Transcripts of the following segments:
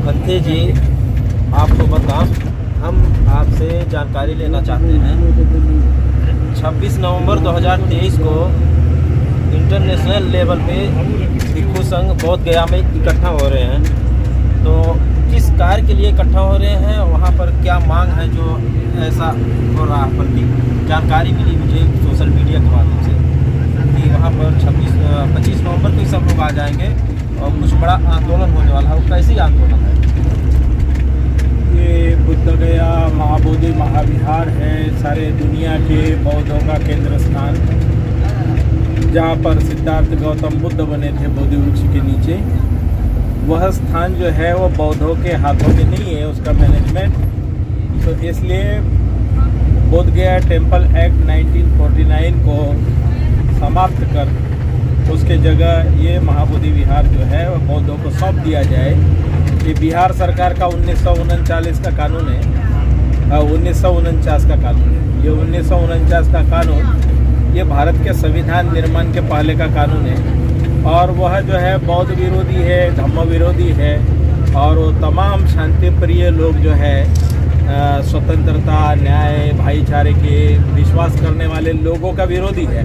भंते जी, आपको बताऊं, हम आपसे जानकारी लेना चाहते हैं। 26 नवंबर 2023 को इंटरनेशनल लेवल पे भिक्षु संघ बोध गया में इकट्ठा हो रहे हैं। तो किस कार्य के लिए इकट्ठा हो रहे हैं, वहाँ पर क्या मांग है जो ऐसा हो रहा है, बल्कि जानकारी मिली मुझे सोशल मीडिया के माध्यम से कि वहाँ पर 25 नवंबर को सब लोग आ जाएंगे और कुछ बड़ा आंदोलन होने वाला है। वो कैसी आंदोलन है? ये बुद्ध गया महाबोधि महाविहार है, सारे दुनिया के बौद्धों का केंद्र स्थान, जहाँ पर सिद्धार्थ गौतम बुद्ध बने थे बोधि वृक्ष के नीचे। वह स्थान जो है वो बौद्धों के हाथों में नहीं है, उसका मैनेजमेंट। तो इसलिए बोध गया टेम्पल एक्ट 1949 को समाप्त कर उसके जगह ये महाबोधि विहार जो है वह बौद्धों को सौंप दिया जाए। ये बिहार सरकार का 1939 का कानून है, 1949 का कानून है। ये 1949 का कानून ये भारत के संविधान निर्माण के पहले का कानून है और वह जो है बौद्ध विरोधी है, धम्म विरोधी है और वो तमाम शांति प्रिय लोग जो है स्वतंत्रता, न्याय, भाईचारे के विश्वास करने वाले लोगों का विरोधी है।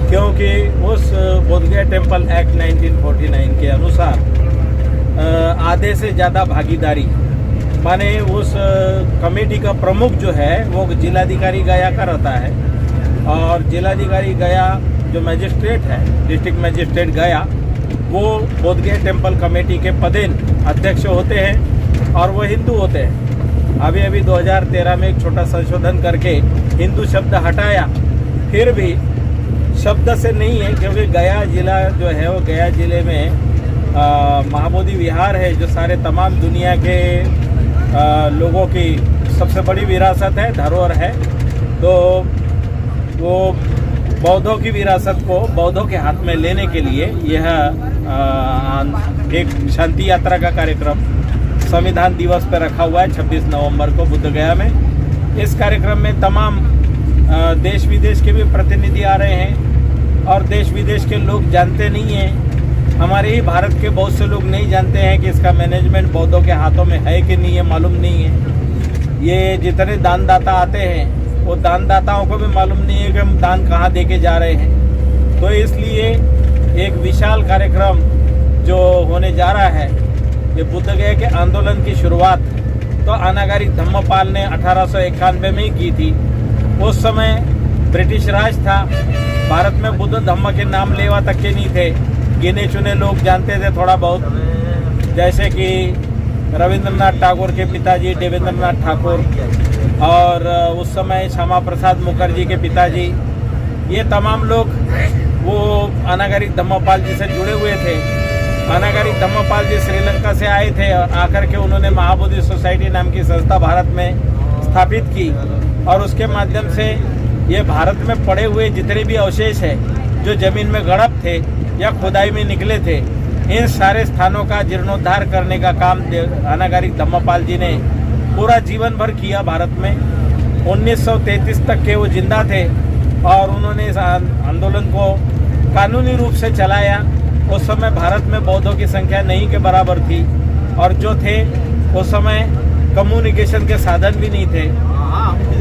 क्योंकि उस बोध गया टेम्पल एक्ट 1949 के अनुसार आधे से ज़्यादा भागीदारी, माने उस कमेटी का प्रमुख जो है वो जिलाधिकारी गया का रहता है और जिलाधिकारी गया जो मजिस्ट्रेट है, डिस्ट्रिक्ट मजिस्ट्रेट गया, वो बोध गया टेम्पल कमेटी के पदेन अध्यक्ष होते हैं और वो हिंदू होते हैं। अभी 2013 में एक छोटा संशोधन करके हिंदू शब्द हटाया, फिर भी शब्द से नहीं है, क्योंकि गया जिला जो है वो गया जिले में महाबोधि विहार है जो सारे तमाम दुनिया के लोगों की सबसे बड़ी विरासत है, धरोहर है। तो वो बौद्धों की विरासत को बौद्धों के हाथ में लेने के लिए यह एक शांति यात्रा का कार्यक्रम संविधान दिवस पर रखा हुआ है 26 नवंबर को बुद्ध गया में। इस कार्यक्रम में तमाम देश विदेश के भी प्रतिनिधि आ रहे हैं और देश विदेश के लोग जानते नहीं हैं। हमारे ही भारत के बहुत से लोग नहीं जानते हैं कि इसका मैनेजमेंट बौद्धों के हाथों में है कि नहीं है, मालूम नहीं है। ये जितने दानदाता आते हैं वो दानदाताओं को भी मालूम नहीं है कि हम दान कहाँ दे के जा रहे हैं। तो इसलिए एक विशाल कार्यक्रम जो होने जा रहा है, ये बुद्ध गया के आंदोलन की शुरुआत तो अनागारी धम्मपाल ने 1891 में ही की थी। उस समय ब्रिटिश राज था, भारत में बुद्ध धम्म के नाम लेवा तक के नहीं थे, गिने चुने लोग जानते थे थोड़ा बहुत, जैसे कि रविंद्रनाथ टैगोर के पिताजी देवेंद्रनाथ ठाकुर और उस समय श्यामा प्रसाद मुखर्जी के पिताजी, ये तमाम लोग वो अनागारी धम्मपाल जी से जुड़े हुए थे। अनागारी धम्मपाल जी श्रीलंका से आए थे और आकर के उन्होंने महाबोधि सोसाइटी नाम की संस्था भारत में स्थापित की और उसके माध्यम से ये भारत में पड़े हुए जितने भी अवशेष है जो जमीन में गड़प थे या खुदाई में निकले थे, इन सारे स्थानों का जीर्णोद्धार करने का काम अनागारी धम्मपाल जी ने पूरा जीवन भर किया भारत में। 1933 तक के वो जिंदा थे और उन्होंने इस आंदोलन को कानूनी रूप से चलाया। उस समय भारत में बौद्धों की संख्या नहीं के बराबर थी और जो थे उस समय कम्युनिकेशन के साधन भी नहीं थे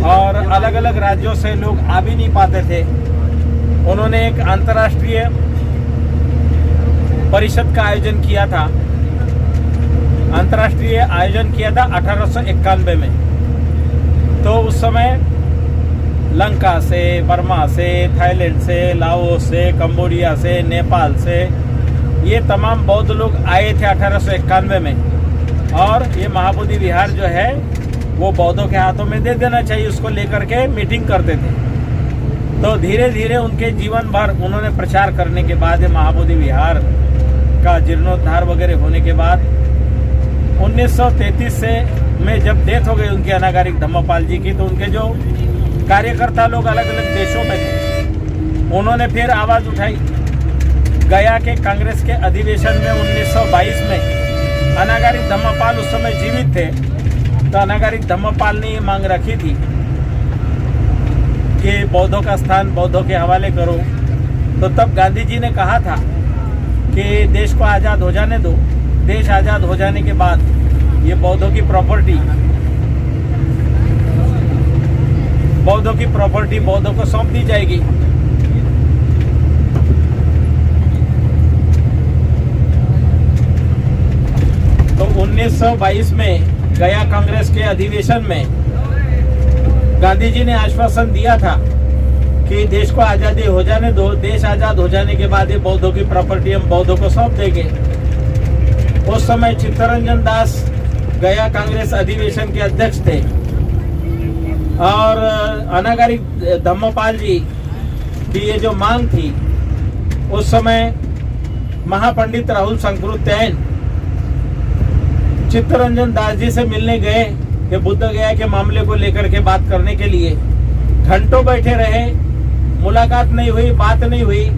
और अलग अलग राज्यों से लोग आ भी नहीं पाते थे। उन्होंने एक अंतर्राष्ट्रीय परिषद का आयोजन किया था, अंतर्राष्ट्रीय आयोजन किया था 1891 में। तो उस समय लंका से, बर्मा से, थाईलैंड से, लाओस से, कंबोडिया से, नेपाल से ये तमाम बौद्ध लोग आए थे 1891 में और ये महाबोधि विहार जो है वो बौद्धों के हाथों में दे देना चाहिए, उसको लेकर के मीटिंग करते थे। तो धीरे धीरे उनके जीवन भर उन्होंने प्रचार करने के बाद महाबोधि विहार का जीर्णोद्धार वगैरह होने के बाद 1933 से में जब डेथ हो गई उनकी अनागारी धम्मपाल जी की, तो उनके जो कार्यकर्ता लोग अलग अलग देशों में थे, उन्होंने फिर आवाज़ उठाई। गया के कांग्रेस के अधिवेशन में 1922 में अनागारी धम्मपाल उस समय जीवित थे, तो अनागारी धम्मपाल ने ये मांग रखी थी कि बौद्धों का स्थान बौद्धों के हवाले करो। तो तब गांधी जी ने कहा था कि देश को आज़ाद हो जाने दो। देश आज़ाद हो जाने के बाद ये बौद्धों की प्रॉपर्टी, बौद्धों को सौंप दी जाएगी। तो 1922 में गया कांग्रेस के अधिवेशन में गांधी जी ने आश्वासन दिया था कि देश को आजादी हो जाने दो, देश आजाद हो जाने के बाद ये बौद्धों की प्रॉपर्टी हम बौद्धों को सौंप देंगे। उस समय चित्तरंजन दास गया कांग्रेस अधिवेशन के अध्यक्ष थे और अनागारी धम्मपाल जी की ये जो मांग थी, उस समय महापंडित राहुल संकृत्ययन चित्तरंजन दास जी से मिलने गए कि बुद्ध गया के मामले को लेकर के बात करने के लिए। घंटों बैठे रहे, मुलाकात नहीं हुई, बात नहीं हुई।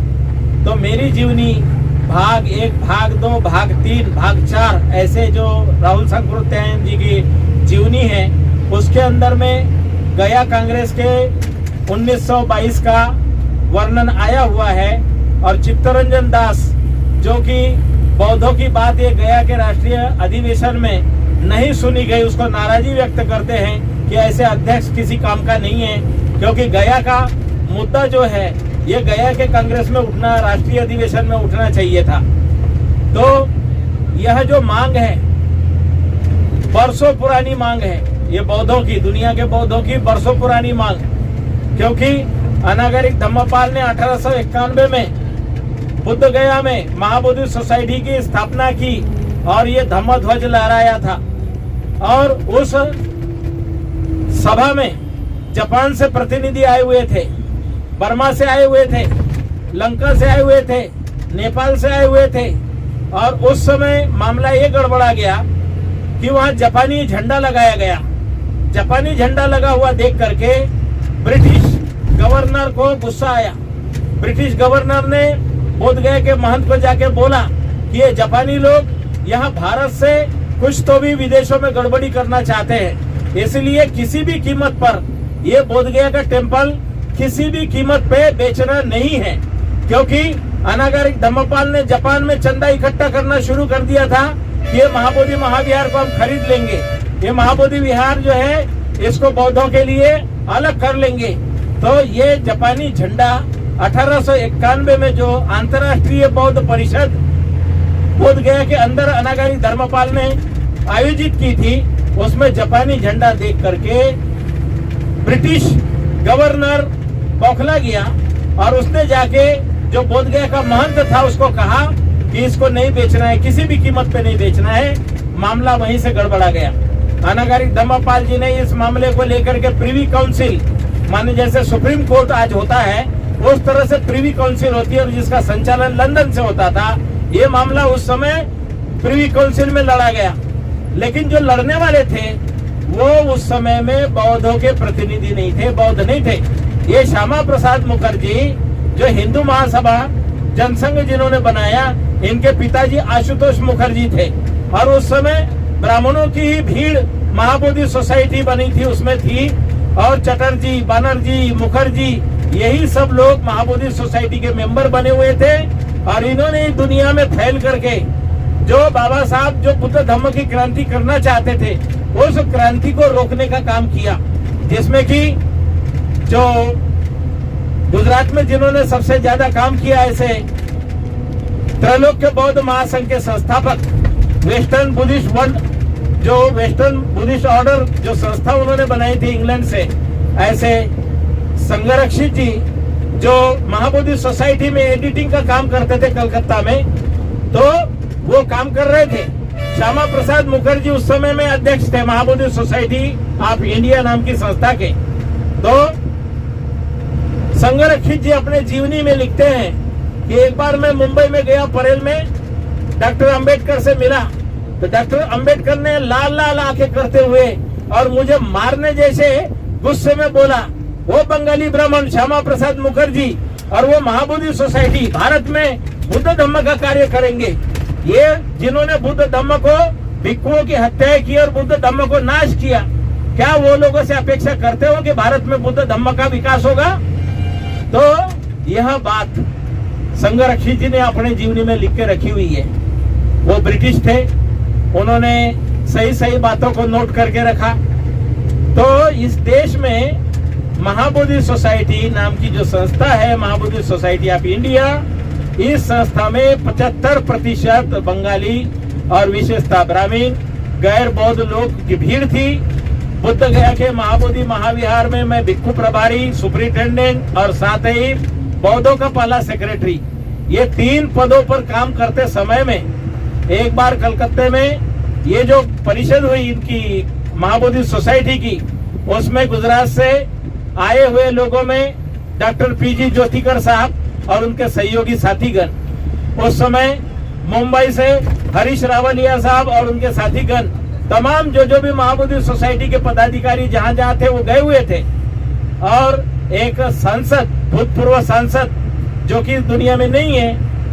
तो मेरी जीवनी भाग 1, भाग 2, भाग 3, भाग 4 ऐसे जो राहुल संकृत्ययन जी की जीवनी है, उसके अंदर में गया कांग्रेस के 1922 का वर्णन आया हुआ है। और चित्तरंजन दास जो कि बौद्धों की बात ये गया के राष्ट्रीय अधिवेशन में नहीं सुनी गई, उसको नाराजगी व्यक्त करते हैं कि ऐसे अध्यक्ष किसी काम का नहीं है, क्योंकि गया का मुद्दा जो है ये गया के कांग्रेस में उठना, राष्ट्रीय अधिवेशन में उठना चाहिए था। तो यह जो मांग है बरसों पुरानी मांग है, ये बौद्धों की, दुनिया के बौद्धों की बरसों पुरानी मांग, क्योंकि अनागरिक धम्मपाल ने 1891 में बुद्ध गया में महाबोधि सोसाइटी की स्थापना की और ये धम्म ध्वज लहराया था। और उस सभा में जापान से प्रतिनिधि आए हुए थे, बर्मा से आए हुए थे, लंका से आए हुए थे, नेपाल से आए हुए थे। और उस समय मामला ये गड़बड़ा गया कि वहां जापानी झंडा लगाया गया। जापानी झंडा लगा हुआ देख करके ब्रिटिश गवर्नर को गुस्सा आया। ब्रिटिश गवर्नर ने बोध गया के महंत को जाके बोला कि ये जापानी लोग यहाँ भारत से कुछ तो भी विदेशों में गड़बड़ी करना चाहते हैं, इसलिए किसी भी कीमत पर ये बोध गया का टेम्पल किसी भी कीमत पे बेचना नहीं है। क्योंकि अनागारिक धम्मपाल ने जापान में चंदा इकट्ठा करना शुरू कर दिया था कि ये महाबोधि महाविहार को हम खरीद लेंगे, ये महाबोधि विहार जो है इसको बौद्धों के लिए अलग कर लेंगे। तो ये जापानी झंडा 1891 में जो अंतर्राष्ट्रीय बौद्ध परिषद बोध गया के अंदर अनागारी धर्मपाल ने आयोजित की थी, उसमें जापानी झंडा देख करके ब्रिटिश गवर्नर बौखला गया और उसने जाके जो बोध गया का महंत था उसको कहा कि इसको नहीं बेचना है, किसी भी कीमत पे नहीं बेचना है। मामला वहीं से गड़बड़ा गया। अनागारी धम्मपाल जी ने इस मामले को लेकर के प्रिवी काउंसिल, माने जैसे सुप्रीम कोर्ट आज होता है उस तरह से प्रिवी काउंसिल होती है और जिसका संचालन लंदन से होता था, ये मामला उस समय प्रिवी काउंसिल में लड़ा गया। लेकिन जो लड़ने वाले थे वो उस समय में बौद्धों के प्रतिनिधि नहीं थे, बौद्ध नहीं थे। ये श्यामा प्रसाद मुखर्जी जो हिंदू महासभा जनसंघ जिन्होंने बनाया, इनके पिताजी आशुतोष मुखर्जी थे। और उस समय ब्राह्मणों की ही भीड़ महाबोधि सोसाइटी बनी थी, उसमें थी। और चटर्जी, बनर्जी, मुखर्जी, यही सब लोग महाबोधि सोसाइटी के मेंबर बने हुए थे। और इन्होंने दुनिया में फैल करके जो बाबा साहब जो बुद्ध धम्म की क्रांति करना चाहते थे, उस क्रांति को रोकने का काम किया। जिसमें कि जो गुजरात में जिन्होंने सबसे ज्यादा काम किया, ऐसे त्रैलोक्य बौद्ध महासंघ के संस्थापक वेस्टर्न बुद्धिस्ट वर्ल्ड, जो वेस्टर्न बुद्धिस्ट ऑर्डर जो संस्था उन्होंने बनाई थी इंग्लैंड से, ऐसे संगरक्षित जी जो महाबोधि सोसाइटी में एडिटिंग का काम करते थे कलकत्ता में, तो वो काम कर रहे थे। श्यामा प्रसाद मुखर्जी उस समय में अध्यक्ष थे महाबोधि सोसाइटी ऑफ इंडिया नाम की संस्था के। तो संगरक्षित जी अपने जीवनी में लिखते हैं कि एक बार मैं मुंबई में गया, परेल में डॉक्टर अंबेडकर से मिला, तो डॉक्टर अंबेडकर ने लाल लाल आंखें करते हुए और मुझे मारने जैसे गुस्से में बोला, वो बंगाली ब्राह्मण श्यामा प्रसाद मुखर्जी और वो महाबोधि सोसाइटी भारत में बुद्ध धम्म का कार्य करेंगे। ये जिन्होंने बुद्ध धम्म को भिक्षुओं की हत्याएं की और बुद्ध धम्म को नाश किया, क्या वो लोगों से अपेक्षा करते हो कि भारत में बुद्ध धम्म का विकास होगा? तो यह बात संगरक्षित जी ने अपने जीवनी में लिख के रखी हुई है। वो ब्रिटिश थे, उन्होंने सही सही बातों को नोट करके रखा। तो इस देश में महाबोधि सोसाइटी नाम की जो संस्था है, महाबोधि सोसाइटी ऑफ इंडिया, इस संस्था में 75% बंगाली और विशेषतः ब्राह्मीण गैर बौद्ध लोग की भीड़ थी। बुद्ध गया के महाबोधि महाविहार में मैं भिक्षु प्रभारी, सुपरिटेंडेंट और साथ ही बौद्धों का पहला सेक्रेटरी, ये 3 पदों पर काम करते समय में एक बार कलकत्ते में ये जो परिषद हुई इनकी महाबोधि सोसाइटी की, उसमें गुजरात से आए हुए लोगों में डॉक्टर पीजी ज्योतिकर साहब और उनके सहयोगी साथीगण, उस समय मुंबई से हरीश रावलिया साहब और उनके साथीगण, तमाम जो भी महाबोधि सोसाइटी के पदाधिकारी जहां जहां थे वो गए हुए थे। और एक सांसद, भूतपूर्व सांसद जो कि दुनिया में नहीं है,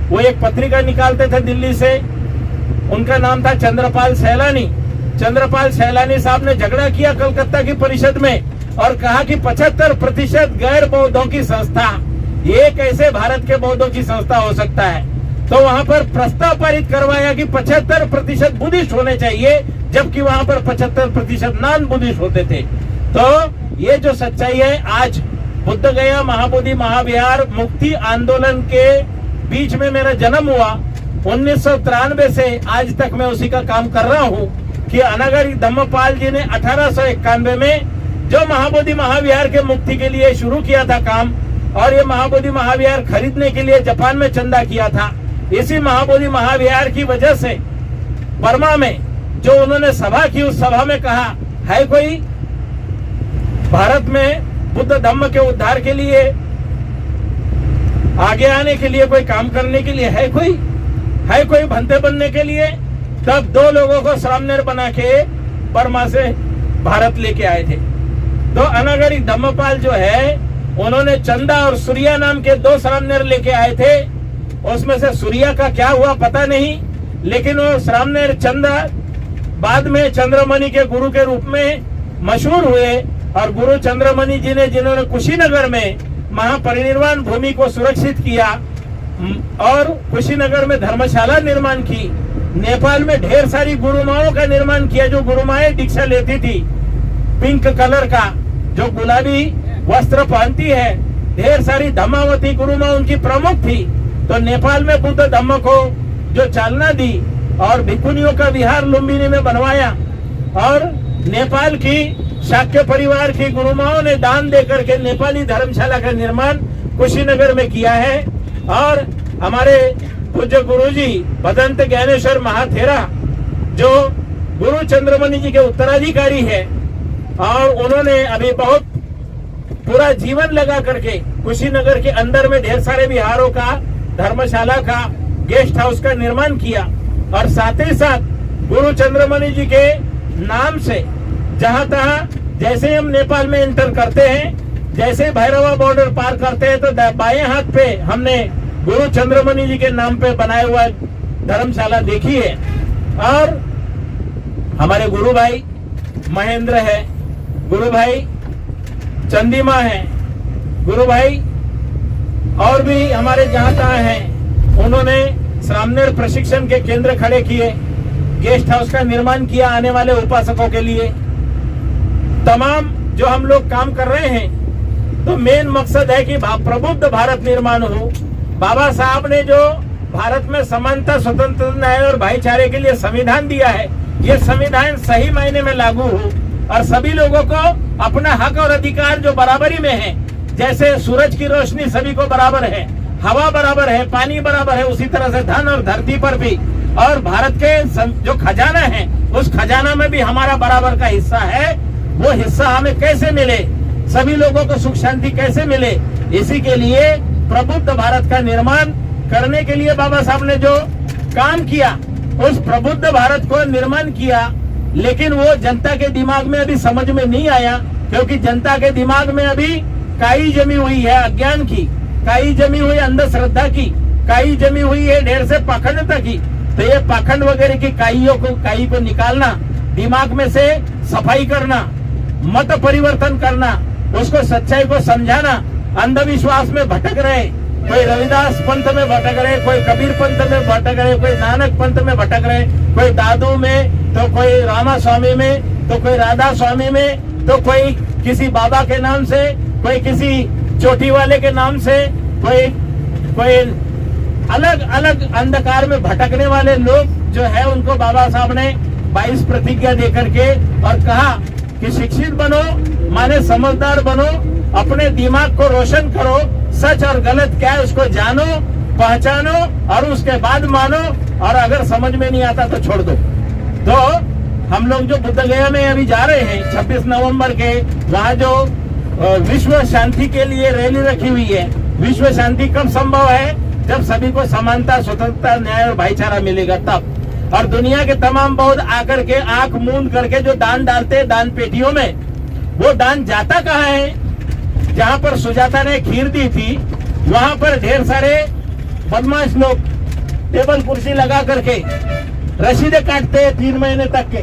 वो एक पत्रिका निकालते थे दिल्ली से, उनका नाम था चंद्रपाल सैलानी। चंद्रपाल सैलानी साहब ने झगड़ा किया कलकत्ता की परिषद में और कहा कि 75% गैर बौद्धों की संस्था, ये कैसे भारत के बौद्धों की संस्था हो सकता है। तो वहां पर प्रस्ताव पारित करवाया कि 75% बुद्धिस्ट होने चाहिए, जबकि वहां पर 75% नॉन बुद्धिस्ट होते थे। तो ये जो सच्चाई है, आज बुद्ध गया महाबोधि महाविहार मुक्ति आंदोलन के बीच में मेरा जन्म हुआ। 1993 से आज तक मैं उसी का काम कर रहा हूँ कि अनागरी धम्मपाल जी ने 1891 में जो महाबोधि महाविहार के मुक्ति के लिए शुरू किया था काम, और ये महाबोधि महाविहार खरीदने के लिए जापान में चंदा किया था। इसी महाबोधि महाविहार की वजह से बर्मा में जो उन्होंने सभा की, उस सभा में कहा है कोई भारत में बुद्ध धम्म के उद्धार के लिए आगे आने के लिए, कोई काम करने के लिए है कोई भंते बनने के लिए। तब 2 लोगों को श्रामनेर बना के बर्मा से भारत लेके आए थे। तो अनागरी धम्मपाल जो है, उन्होंने चंदा और सूर्या नाम के 2 श्रामनेर लेके आए थे। उसमें से सूर्या का क्या हुआ पता नहीं, लेकिन वो श्रामनेर चंदा बाद में चंद्रमणि के गुरु के रूप में मशहूर हुए। और गुरु चंद्रमणि जी ने, जिन्होंने कुशीनगर में महापरिनिर्वाण भूमि को सुरक्षित किया और कुशीनगर में धर्मशाला निर्माण की, नेपाल में ढेर सारी गुरुमाओं का निर्माण किया, जो गुरुमाएं दीक्षा लेती थी, पिंक कलर का जो गुलाबी वस्त्र पहनती है, ढेर सारी धम्मावती गुरुमा उनकी प्रमुख थी। तो नेपाल में बुद्ध धम्म को जो चालना दी और भिक्षुनियों का विहार लुम्बिनी में बनवाया, और नेपाल की शाक्य परिवार की गुरुमाओं ने दान देकर के नेपाली धर्मशाला का निर्माण कुशीनगर में किया है। और हमारे पूज्य गुरुजी भदंत ज्ञानेश्वर महाथेरा जो गुरु चंद्रमणि जी के उत्तराधिकारी है, और उन्होंने अभी बहुत पूरा जीवन लगा करके कुशीनगर के अंदर में ढेर सारे विहारों का, धर्मशाला का, गेस्ट हाउस का निर्माण किया। और साथ ही साथ गुरु चंद्रमणि जी के नाम से जहां तहां, जैसे हम नेपाल में एंटर करते हैं, जैसे भैरवा बॉर्डर पार करते हैं, तो बाएं हाथ पे हमने गुरु चंद्रमणि जी के नाम पे बनाया हुआ धर्मशाला देखी है। और हमारे गुरु भाई महेंद्र है, गुरु भाई चंदीमा है, गुरु भाई और भी हमारे जहां तहां हैं, उन्होंने श्रामनेर प्रशिक्षण के केंद्र खड़े किए, गेस्ट हाउस का निर्माण किया आने वाले उपासकों के लिए। तमाम जो हम लोग काम कर रहे हैं, तो मेन मकसद है कि प्रबुद्ध भारत निर्माण हो। बाबा साहब ने जो भारत में समानता, स्वतंत्रता, न्याय और भाईचारे के लिए संविधान दिया है, ये संविधान सही मायने में लागू हो और सभी लोगों को अपना हक और अधिकार जो बराबरी में है, जैसे सूरज की रोशनी सभी को बराबर है, हवा बराबर है, पानी बराबर है, उसी तरह से धन और धरती पर भी, और भारत के जो खजाना है, उस खजाना में भी हमारा बराबर का हिस्सा है। वो हिस्सा हमें कैसे मिले, सभी लोगों को सुख शांति कैसे मिले, इसी के लिए प्रबुद्ध भारत का निर्माण करने के लिए बाबा साहब ने जो काम किया, उस प्रबुद्ध भारत को निर्माण किया। लेकिन वो जनता के दिमाग में अभी समझ में नहीं आया, क्योंकि जनता के दिमाग में अभी काई जमी हुई है अज्ञान की, काई जमी हुई अंधश्रद्धा की, काई जमी हुई है ढेर से पाखंडता की। तो ये पाखंड वगैरह की काई को निकालना, दिमाग में से सफाई करना, मत परिवर्तन करना, उसको सच्चाई को समझाना। अंधविश्वास में भटक रहे, कोई रविदास पंथ में भटक रहे, कोई कबीर पंथ में भटक रहे, कोई नानक पंथ में भटक रहे, कोई दादू में, तो तो कोई रामा स्वामी में, तो कोई राधा स्वामी में, तो कोई किसी बाबा के नाम से, कोई किसी चोटी वाले के नाम से, कोई अलग अलग अंधकार में भटकने वाले लोग जो है उनको बाबा साहब ने 22 प्रतिज्ञा देकर के और कहा कि शिक्षित बनो, माने समझदार बनो, अपने दिमाग को रोशन करो, सच और गलत क्या है उसको जानो, पहचानो और उसके बाद मानो, और अगर समझ में नहीं आता तो छोड़ दो। तो हम लोग जो बुद्ध गया में अभी जा रहे हैं 26 नवंबर के, वहाँ जो विश्व शांति के लिए रैली रखी हुई है। विश्व शांति कब संभव है? जब सभी को समानता, स्वतंत्रता, न्याय और भाईचारा मिलेगा तब। और दुनिया के तमाम बौद्ध आकर के आंख मूंद करके जो दान डालते हैं दान पेटियों में, वो दान जाता कहाँ है? जहाँ पर सुजाता ने खीर दी थी वहाँ पर ढेर सारे बदमाश लोग टेबल कुर्सी लगा करके रसीदें काटते हैं 3 महीने तक के।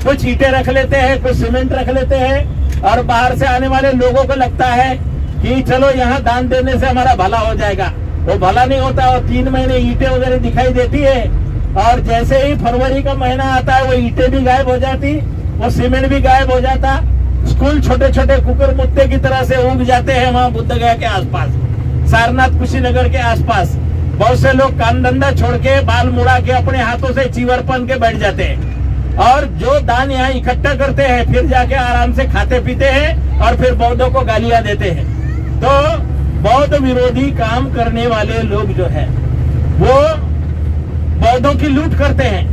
कुछ ईंटें रख लेते हैं, कुछ सीमेंट रख लेते हैं, और बाहर से आने वाले लोगों को लगता है कि चलो यहाँ दान देने से हमारा भला हो जाएगा। वो भला नहीं होता, और 3 महीने ईंटें वगैरह दिखाई देती है, और जैसे ही फरवरी का महीना आता है वो ईंटें भी गायब हो जाती, वो सीमेंट भी गायब हो जाता। स्कूल छोटे छोटे कुकर मुत्ते की तरह से उग जाते हैं वहाँ बुद्ध गया के आसपास, सारनाथ कुशीनगर के आसपास। बहुत से लोग काम धंधा छोड़ के, बाल मुड़ा के, अपने हाथों से चीवर पहन के बैठ जाते हैं, और जो दान यहाँ इकट्ठा करते हैं फिर जाके आराम से खाते पीते हैं और फिर बौद्धों को गालियां देते हैं। तो बौद्ध विरोधी काम करने वाले लोग जो है वो बौद्धों की लूट करते हैं,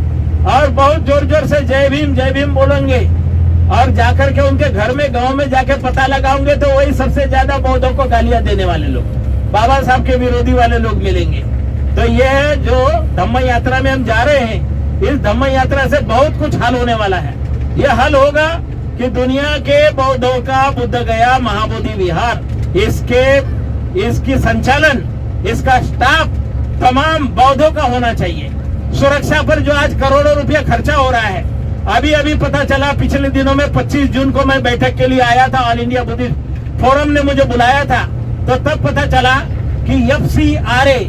और बहुत जोर जोर से जय भीम बोलेंगे, और जाकर के उनके घर में, गांव में जाके पता लगाओगे तो वही सबसे ज्यादा बौद्धों को गालियां देने वाले लोग, बाबा साहब के विरोधी वाले लोग मिलेंगे। तो ये जो धम्म यात्रा में हम जा रहे हैं, इस धम्म यात्रा से बहुत कुछ हल होने वाला है। ये हल होगा कि दुनिया के बौद्धों का बुद्ध गया महाबोधि विहार, इसकी संचालन, इसका स्टाफ तमाम बौद्धों का होना चाहिए। सुरक्षा पर जो आज करोड़ों रुपया खर्चा हो रहा है, अभी पता चला, पिछले दिनों में 25 जून को मैं बैठक के लिए आया था, ऑल इंडिया बुद्धिस्ट फोरम ने मुझे बुलाया था, तो तब पता चला कि FCRA,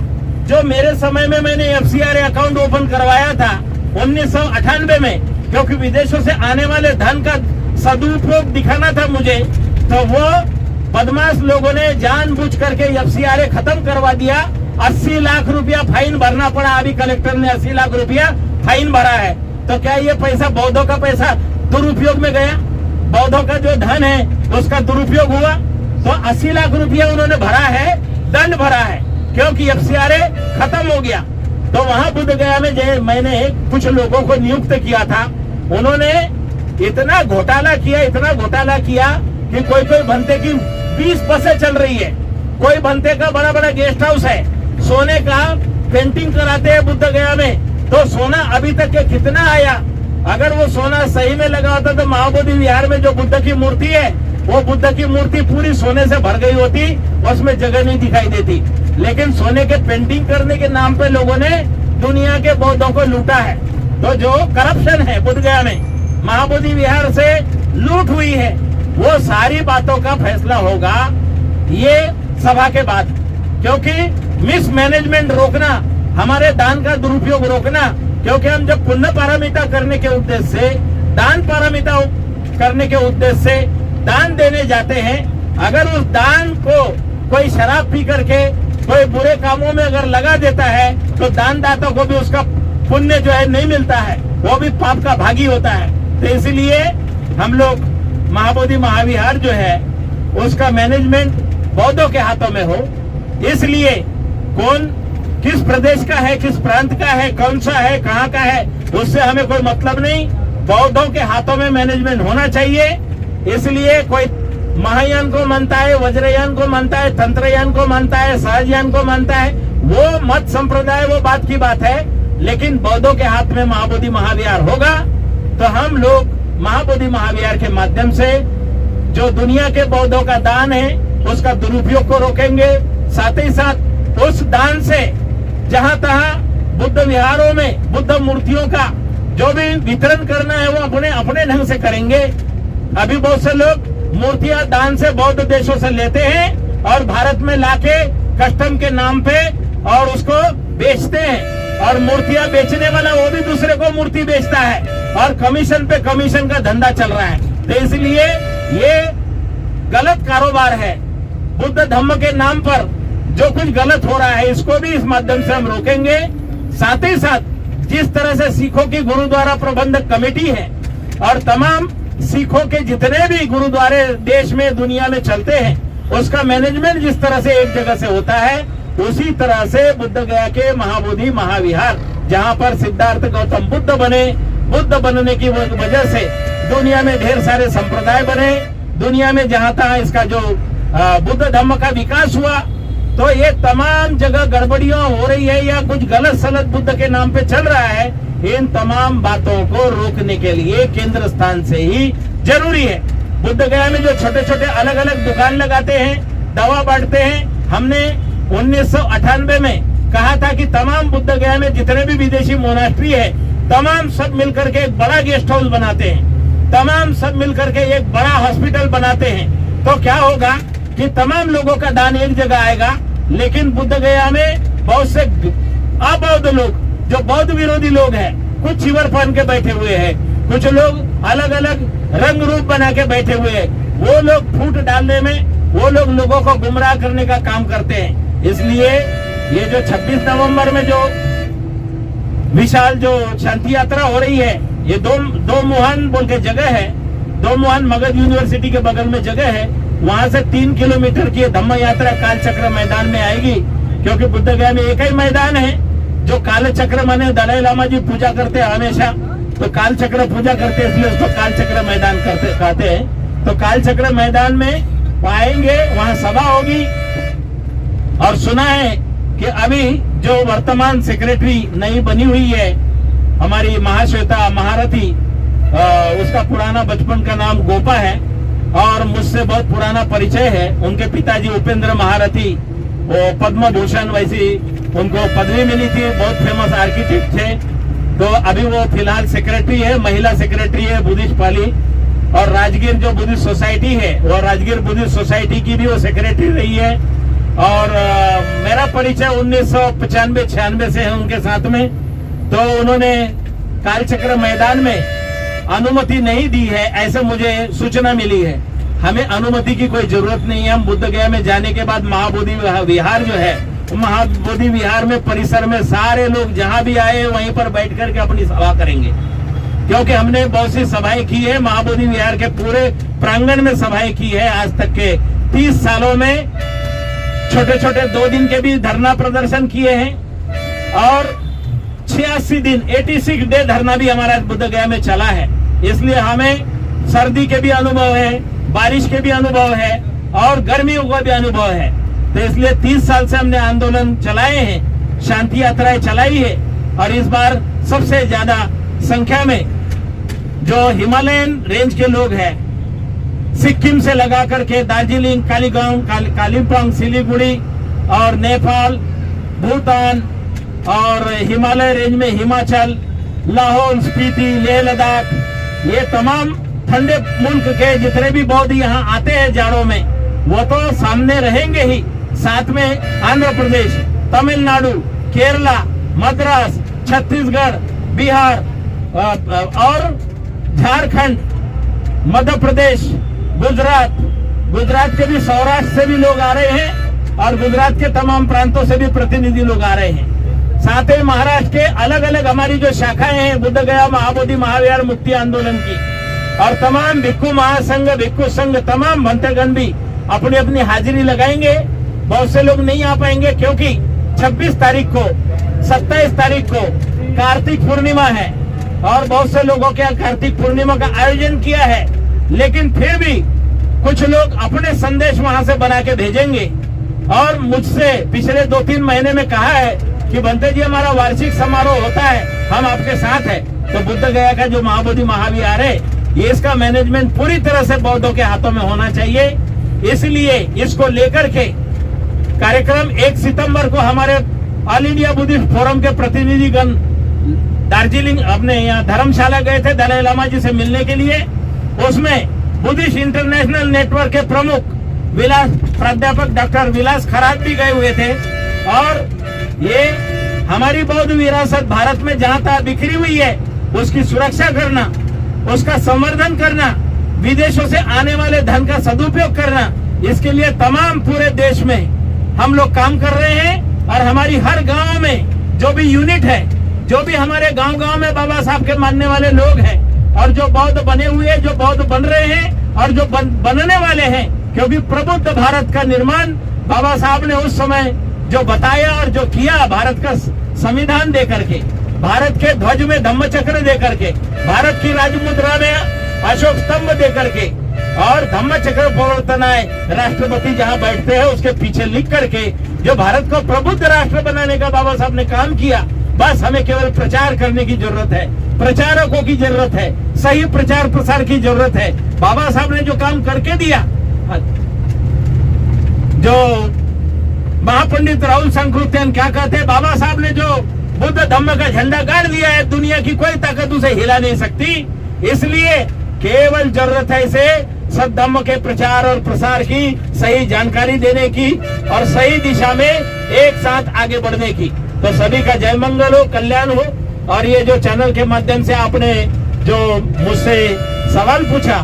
जो मेरे समय में मैंने FCRA अकाउंट ओपन करवाया था 1998 में, क्योंकि विदेशों से आने वाले धन का सदुपयोग दिखाना था मुझे, तो वो बदमाश लोगों ने जानबूझ करके FCRA खत्म करवा दिया। 80 लाख रुपया फाइन भरना पड़ा। अभी कलेक्टर ने 80 लाख रुपया फाइन भरा है। तो क्या ये पैसा बौद्धों का पैसा दुरुपयोग में गया? बौद्धों का जो धन है उसका दुरुपयोग हुआ? तो 80 लाख रुपया उन्होंने भरा है, दंड भरा है, क्योंकि FCRA खत्म हो गया। तो वहां बुद्ध गया में मैंने कुछ लोगों को नियुक्त किया था, उन्होंने इतना घोटाला किया कि कोई भंते की 20 बसें चल रही है, कोई भंते का बड़ा बड़ा गेस्ट हाउस है, सोने का पेंटिंग कराते हैं बुद्ध गया में। तो सोना अभी तक के कितना आया? अगर वो सोना सही में लगा होता तो महाबोधि विहार में जो बुद्ध की मूर्ति है, वो बुद्ध की मूर्ति पूरी सोने से भर गई होती, उसमें जगह नहीं दिखाई देती। लेकिन सोने के पेंटिंग करने के नाम पे लोगों ने दुनिया के बौद्धों को लूटा है। तो जो करप्शन है बुद्ध गया में, महाबोधि विहार से लूट हुई है, वो सारी बातों का फैसला होगा ये सभा के बाद। क्योंकि मिसमैनेजमेंट रोकना, हमारे दान का दुरुपयोग रोकना, क्योंकि हम जब पुण्य पारमिता करने के उद्देश्य से, दान पारमिता करने के उद्देश्य से दान देने जाते हैं, अगर उस दान को कोई शराब पी करके कोई बुरे कामों में अगर लगा देता है, तो दानदाता को भी उसका पुण्य जो है नहीं मिलता है, वो भी पाप का भागी होता है। तो इसलिए हम लोग महाबोधि महाविहार जो है उसका मैनेजमेंट बौद्धों के हाथों में हो। इसलिए कौन किस प्रदेश का है, किस प्रांत का है, कौन सा है, कहाँ का है, उससे हमें कोई मतलब नहीं। बौद्धों के हाथों में मैनेजमेंट होना चाहिए। इसलिए कोई महायान को मानता है, वज्रयान को मानता है, तंत्रयान को मानता है, सहजयान को मानता है, वो मत संप्रदाय, वो बात की बात है। लेकिन बौद्धों के हाथ में महाबोधि महाविहार होगा तो हम लोग महाबोधि महाविहार के माध्यम से जो दुनिया के बौद्धों का दान है उसका दुरुपयोग को रोकेंगे। साथ ही साथ उस दान से जहां तहां बुद्ध विहारों में बुद्ध मूर्तियों का जो भी वितरण करना है वो अपने अपने ढंग से करेंगे। अभी बहुत से लोग मूर्तियां दान से बौद्ध देशों से लेते हैं और भारत में लाके कस्टम के नाम पे और उसको बेचते हैं, और मूर्तियां बेचने वाला वो भी दूसरे को मूर्ति बेचता है। और कमीशन पे कमीशन का धंधा चल रहा है। तो इसलिए ये गलत कारोबार है। बुद्ध धम्म के नाम पर जो कुछ गलत हो रहा है इसको भी इस माध्यम से हम रोकेंगे। साथ ही साथ जिस तरह से सिखों की गुरुद्वारा प्रबंधक कमेटी है और तमाम सिखों के जितने भी गुरुद्वारे देश में दुनिया में चलते हैं उसका मैनेजमेंट जिस तरह से एक जगह से होता है उसी तरह से बुद्ध गया के महाबोधि महाविहार जहां पर सिद्धार्थ गौतम बुद्ध बने, बुद्ध बनने की वजह से दुनिया में ढेर सारे संप्रदाय बने, दुनिया में जहां तहां इसका जो बुद्ध धम्म का विकास हुआ। तो ये तमाम जगह गड़बड़ियां हो रही है या कुछ गलत सलत बुद्ध के नाम पे चल रहा है, इन तमाम बातों को रोकने के लिए केंद्र स्थान से ही जरूरी है। बुद्ध गया में जो छोटे छोटे अलग अलग दुकान लगाते हैं, दवा बांटते हैं, हमने 1998 में कहा था कि तमाम बुद्ध गया में जितने भी विदेशी मोनास्ट्री है तमाम सब मिलकर के एक बड़ा गेस्ट हाउस बनाते हैं, तमाम सब मिलकर के एक बड़ा हॉस्पिटल बनाते हैं। तो क्या होगा कि तमाम लोगों का दान एक जगह आएगा, लेकिन बुद्ध गया में बहुत से अबौद्ध लोग जो बौद्ध विरोधी लोग हैं, कुछ चिवर पहन के बैठे हुए हैं, कुछ लोग अलग अलग रंग रूप बना के बैठे हुए हैं, वो लोग फूट डालने में वो लोग लोगों को गुमराह करने का काम करते हैं। इसलिए ये जो 26 नवंबर में जो विशाल जो शांति यात्रा हो रही है, ये दो मुहान बोल के जगह है, दो मुहान मगध यूनिवर्सिटी के बगल में जगह है, वहां से 3 किलोमीटर की धम्म यात्रा कालचक्र मैदान में आएगी। क्योंकि बुद्ध गया में एक ही मैदान है जो कालचक्र माने दलाई लामा जी पूजा करते हैं हमेशा, तो कालचक्र पूजा करते हैं इसलिए उसको कालचक्र मैदान कहते हैं। तो कालचक्र मैदान में आएंगे, वहां सभा होगी। और सुना है कि अभी जो वर्तमान सेक्रेटरी नई बनी हुई है हमारी महाश्वेता महारथी, उसका पुराना बचपन का नाम गोपा है और मुझसे बहुत पुराना परिचय है। उनके पिताजी उपेंद्र महारथी वो पद्म भूषण वैसी उनको पदवी मिली थी, बहुत फेमस आर्किटेक्ट थे। तो अभी वो फिलहाल सेक्रेटरी है, महिला सेक्रेटरी है बुद्धिस्ट पाली। और राजगीर जो बुद्धिस्ट सोसाइटी है वो राजगीर बुद्धिस्ट सोसाइटी की भी वो सेक्रेटरी रही है। और मेरा परिचय 1995-96 से है उनके साथ में। तो उन्होंने कालचक्र मैदान में अनुमति नहीं दी है ऐसे मुझे सूचना मिली है। हमें अनुमति की कोई जरूरत नहीं है। हम बुद्ध गया में जाने के बाद महाबोधि विहार जो है, महाबोधि विहार में परिसर में सारे लोग जहां भी आए वहीं पर बैठ करके अपनी सभा करेंगे। क्योंकि हमने बहुत सी सभाएं की है, महाबोधि विहार के पूरे प्रांगण में सभाएं की है। आज तक के 30 सालों में छोटे छोटे 2 दिन के भी धरना प्रदर्शन किए हैं और 86 दिन 86 डे धरना भी हमारा बुद्ध गया में चला है। इसलिए हमें सर्दी के भी अनुभव है, बारिश के भी अनुभव है और गर्मियों का भी अनुभव है। तो इसलिए 30 साल से हमने आंदोलन चलाए हैं, शांति यात्राएं चलाई है। और इस बार सबसे ज्यादा संख्या में जो हिमालयन रेंज के लोग हैं, सिक्किम से लगा करके दार्जिलिंग, कालिम्पोंग, सिलीगुड़ी और नेपाल, भूटान और हिमालय रेंज में हिमाचल, लाहौल स्पीति, लेह लद्दाख, ये तमाम ठंडे मुल्क के जितने भी बौद्ध यहाँ आते हैं जाड़ों में वो तो सामने रहेंगे ही। साथ में आंध्र प्रदेश, तमिलनाडु, केरला, मद्रास, छत्तीसगढ़, बिहार और झारखंड, मध्य प्रदेश, गुजरात के भी, सौराष्ट्र से भी लोग आ रहे हैं और गुजरात के तमाम प्रांतों से भी प्रतिनिधि लोग आ रहे हैं। साथ ही महाराष्ट्र के अलग अलग हमारी जो शाखाएं हैं बुद्ध गया महाबोधि महाविहार मुक्ति आंदोलन की और तमाम भिक्खु महासंघ, भिक्खु संघ, तमाम भंतेगण भी अपनी अपनी हाजिरी लगाएंगे। बहुत से लोग नहीं आ पाएंगे क्योंकि 26 तारीख को, 27 तारीख को कार्तिक पूर्णिमा है और बहुत से लोगों के कार्तिक पूर्णिमा का आयोजन किया है। लेकिन फिर भी कुछ लोग अपने संदेश वहां से बना के भेजेंगे और मुझसे पिछले 2-3 महीने में कहा है कि बंते जी हमारा वार्षिक समारोह होता है, हम आपके साथ हैं। तो बुद्ध गया का जो महाबोधि महाविहार है ये इसका मैनेजमेंट पूरी तरह से बौद्धों के हाथों में होना चाहिए। इसलिए इसको लेकर के कार्यक्रम 1 सितंबर को हमारे ऑल इंडिया बुद्धिस्ट फोरम के प्रतिनिधिगण दार्जिलिंग अपने यहाँ धर्मशाला गए थे दलाई लामा जी से मिलने के लिए। उसमें बुद्धिस्ट इंटरनेशनल नेटवर्क के प्रमुख प्राध्यापक डॉक्टर विलास खरात भी गए हुए थे। और ये हमारी बौद्ध विरासत भारत में जहाँ तक बिखरी हुई है उसकी सुरक्षा करना, उसका संवर्धन करना, विदेशों से आने वाले धन का सदुपयोग करना, इसके लिए तमाम पूरे देश में हम लोग काम कर रहे हैं। और हमारी हर गांव में जो भी यूनिट है, जो भी हमारे गांव-गांव में बाबा साहब के मानने वाले लोग हैं, और जो बौद्ध बने हुए, जो बौद्ध बन रहे हैं और जो बनने वाले हैं, क्योंकि प्रबुद्ध भारत का निर्माण बाबा साहब ने उस समय जो बताया और जो किया, भारत का संविधान दे करके, भारत के ध्वज में धम्म चक्र दे करके, भारत की राजमुद्रा में अशोक स्तंभ दे करके, और धम्म चक्र प्रवर्तनाय राष्ट्रपति जहां बैठते हैं उसके पीछे लिख करके जो भारत को प्रबुद्ध राष्ट्र बनाने का बाबा साहब ने काम किया। बस हमें केवल प्रचार करने की जरूरत है, प्रचारकों की जरूरत है, सही प्रचार प्रसार की जरूरत है। बाबा साहब ने जो काम करके दिया, जो महापंडित राहुल सांकृत्यायन क्या कहते हैं, बाबा साहब ने जो बुद्ध धम्म का झंडा गाड़ दिया है, दुनिया की कोई ताकत उसे हिला नहीं सकती। इसलिए केवल जरूरत है इसे सद्धम्म के प्रचार और प्रसार की, सही जानकारी देने की और सही दिशा में एक साथ आगे बढ़ने की। तो सभी का जय मंगल हो, कल्याण हो। और ये जो चैनल के माध्यम से आपने जो मुझसे सवाल पूछा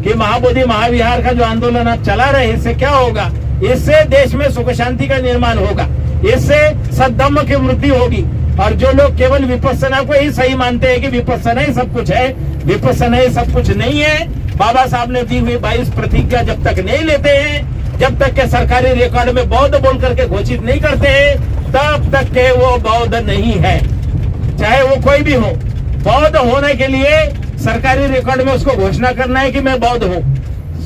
कि महाबोधि महाविहार का जो आंदोलन आप चला रहे हैं, इससे क्या होगा? इससे देश में सुख शांति का निर्माण होगा, इससे सद्धम्म की वृद्धि होगी। और जो लोग केवल विपस्सना को ही सही मानते हैं कि विपस्सना ही सब कुछ है, विपस्सना ही सब कुछ नहीं है। बाबा साहब ने दी हुई 22 प्रतिज्ञा जब तक नहीं लेते हैं, जब तक के सरकारी रिकॉर्ड में बौद्ध बोल करके घोषित नहीं करते हैं, तब तक के वो बौद्ध नहीं है, चाहे वो कोई भी हो। बौद्ध होने के लिए सरकारी रिकॉर्ड में उसको घोषणा करना है कि मैं बौद्ध हूँ,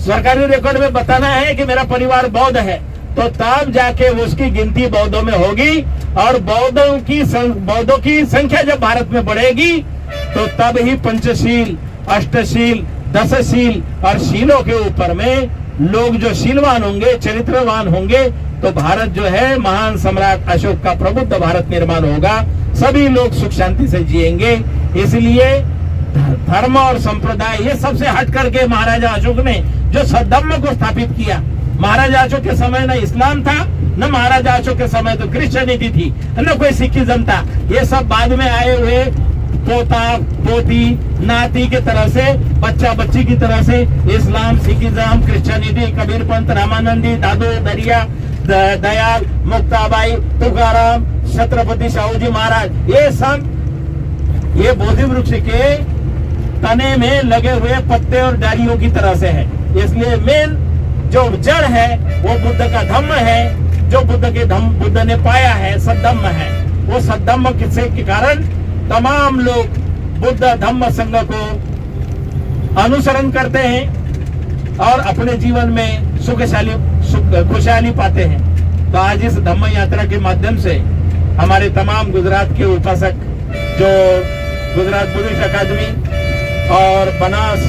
सरकारी रिकॉर्ड में बताना है कि मेरा परिवार बौद्ध है, तो तब जाके उसकी गिनती बौद्धों में होगी। और बौद्धों की संख्या जब भारत में बढ़ेगी, तो तब ही पंचशील, अष्टशील, दशशील और शीलों के ऊपर में लोग जो शीलवान होंगे, चरित्रवान होंगे, तो भारत जो है महान सम्राट अशोक का प्रबुद्ध भारत निर्माण होगा। सभी लोग सुख शांति से जिएंगे। इसलिए धर्म और संप्रदाय ये सबसे हट करके महाराजा अशोक ने जो सद्धम्म को स्थापित किया, महाराजा अशोक के समय न इस्लाम था, न महाराजा अशोक के समय तो क्रिश्चियनिटी थी, न कोई सिखिज्म था। ये सब बाद में आए हुए पोता पोती नाती की तरह से, बच्चा बच्ची की तरह से इस्लाम, सिखिज्म, क्रिश्चियनिटी, कबीर पंथ, रामानंदी, दादू दरिया, दयाल, मुक्ताबाई, तुकाराम, छत्रपति शाहू जी महाराज, ये सब ये बोधि वृक्ष के तने में लगे हुए पत्ते और डालियों की तरह से है। इसलिए मेन जो जड़ है वो बुद्ध का धम्म है, जो बुद्ध ने पाया है, सद्धम्म है। वो सद्धम्म के कारण तमाम लोग बुद्ध धम्म संघ को अनुसरण करते हैं और अपने जीवन में खुशहाली पाते हैं। तो आज इस धम्म यात्रा के माध्यम से हमारे तमाम गुजरात के उपासक, जो गुजरात बुद्धिस्ट अकादमी और बनास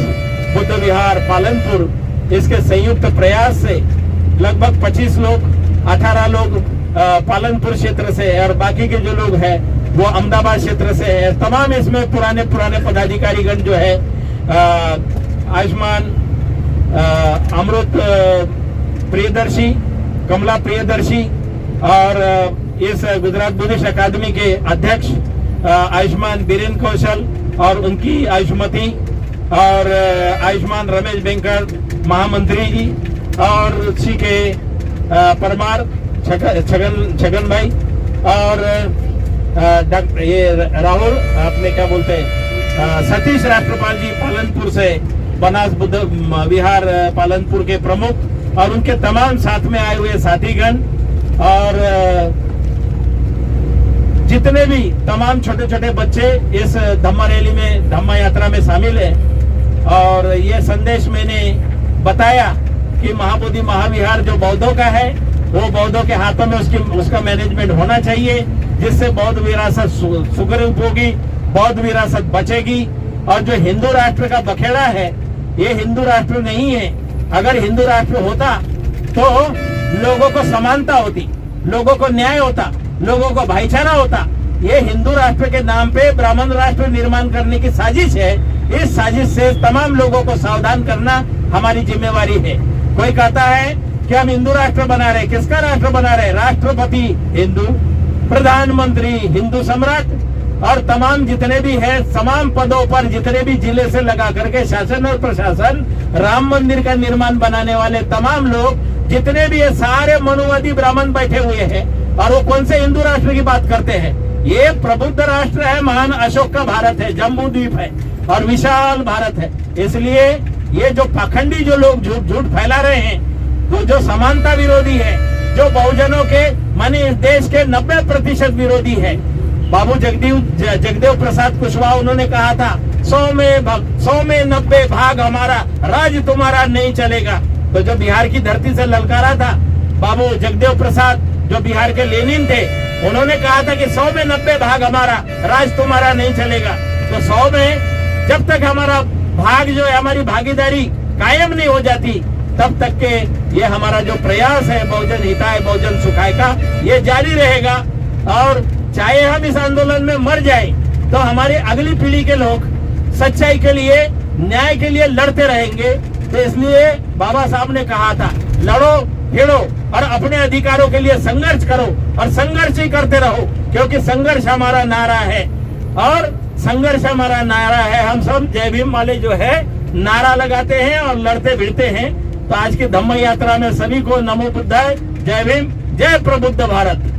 बुद्ध विहार पालनपुर, इसके संयुक्त प्रयास से लगभग 25 लोग, 18 लोग पालनपुर क्षेत्र से और बाकी के जो लोग हैं वो अहमदाबाद क्षेत्र से है। तमाम इसमें पुराने पदाधिकारीगण जो है, आयुष्मान, अमृत प्रियदर्शी, कमला प्रियदर्शी और इस गुजरात बुद्धिस्ट अकादमी के अध्यक्ष आयुष्मान बीरेन कौशल और उनकी आयुष्मती और आयुष्मान रमेश बैंकर महामंत्री जी और सी के परमार छगन भाई और डॉक्टर ये राहुल, आपने क्या बोलते हैं, सतीश राष्ट्रपाल जी पालनपुर से, बनास बुद्ध विहार पालनपुर के प्रमुख और उनके तमाम साथ में आए हुए साथीगण और जितने भी तमाम छोटे छोटे बच्चे इस धम्म रैली में, धम्म यात्रा में शामिल है। और ये संदेश मैंने बताया कि महाबोधि महाविहार जो बौद्धों का है, वो बौद्धों के हाथों में उसका मैनेजमेंट होना चाहिए, जिससे बौद्ध विरासत सुगरूप होगी, बौद्ध विरासत बचेगी। और जो हिंदू राष्ट्र का बखेड़ा है, ये हिंदू राष्ट्र नहीं है। अगर हिंदू राष्ट्र होता तो लोगों को समानता होती, लोगों को न्याय होता, लोगों को भाईचारा होता। ये हिंदू राष्ट्र के नाम पे ब्राह्मण राष्ट्र निर्माण करने की साजिश है। इस साजिश से तमाम लोगों को सावधान करना हमारी जिम्मेवारी है। कोई कहता है कि हम हिंदू राष्ट्र बना रहे, किसका राष्ट्र बना रहे? राष्ट्रपति हिंदू, प्रधानमंत्री हिंदू सम्राट और तमाम जितने भी है तमाम पदों पर जितने भी जिले से लगा करके शासन और प्रशासन, राम मंदिर का निर्माण बनाने वाले तमाम लोग जितने भी है सारे मनुवादी ब्राह्मण बैठे हुए हैं। और वो कौन से हिंदू राष्ट्र की बात करते हैं? ये प्रबुद्ध राष्ट्र है, महान अशोक का भारत है, जम्बू द्वीप है और विशाल भारत है। इसलिए ये जो पाखंडी जो लोग झूठ फैला रहे हैं, तो जो समानता विरोधी है, जो बहुजनों के माने इस देश के 90% विरोधी है। बाबू जगदेव प्रसाद कुशवाहा उन्होंने कहा था 100 में 90 भाग हमारा, राज तुम्हारा नहीं चलेगा। तो जो बिहार की धरती से ललकारा था बाबू जगदेव प्रसाद, जो बिहार के लेनिन थे, उन्होंने कहा था कि 100 में 90 भाग हमारा, राज तुम्हारा नहीं चलेगा। तो 100 में जब तक हमारा भाग जो है, हमारी भागीदारी कायम नहीं हो जाती, तब तक के ये हमारा जो प्रयास है बहुजन हिताय बहुजन सुखाय का, ये जारी रहेगा। और चाहे हम इस आंदोलन में मर जाए तो हमारी अगली पीढ़ी के लोग सच्चाई के लिए, न्याय के लिए लड़ते रहेंगे। तो इसलिए बाबा साहब ने कहा था, लड़ो भिड़ो और अपने अधिकारों के लिए संघर्ष करो, और संघर्ष ही करते रहो, क्योंकि संघर्ष हमारा नारा है और संघर्ष हमारा नारा है। हम सब जय भीम वाले जो है नारा लगाते हैं और लड़ते भिड़ते हैं। तो आज की धम्म यात्रा में सभी को नमो बुद्धाय, जय भीम, जय प्रबुद्ध भारत।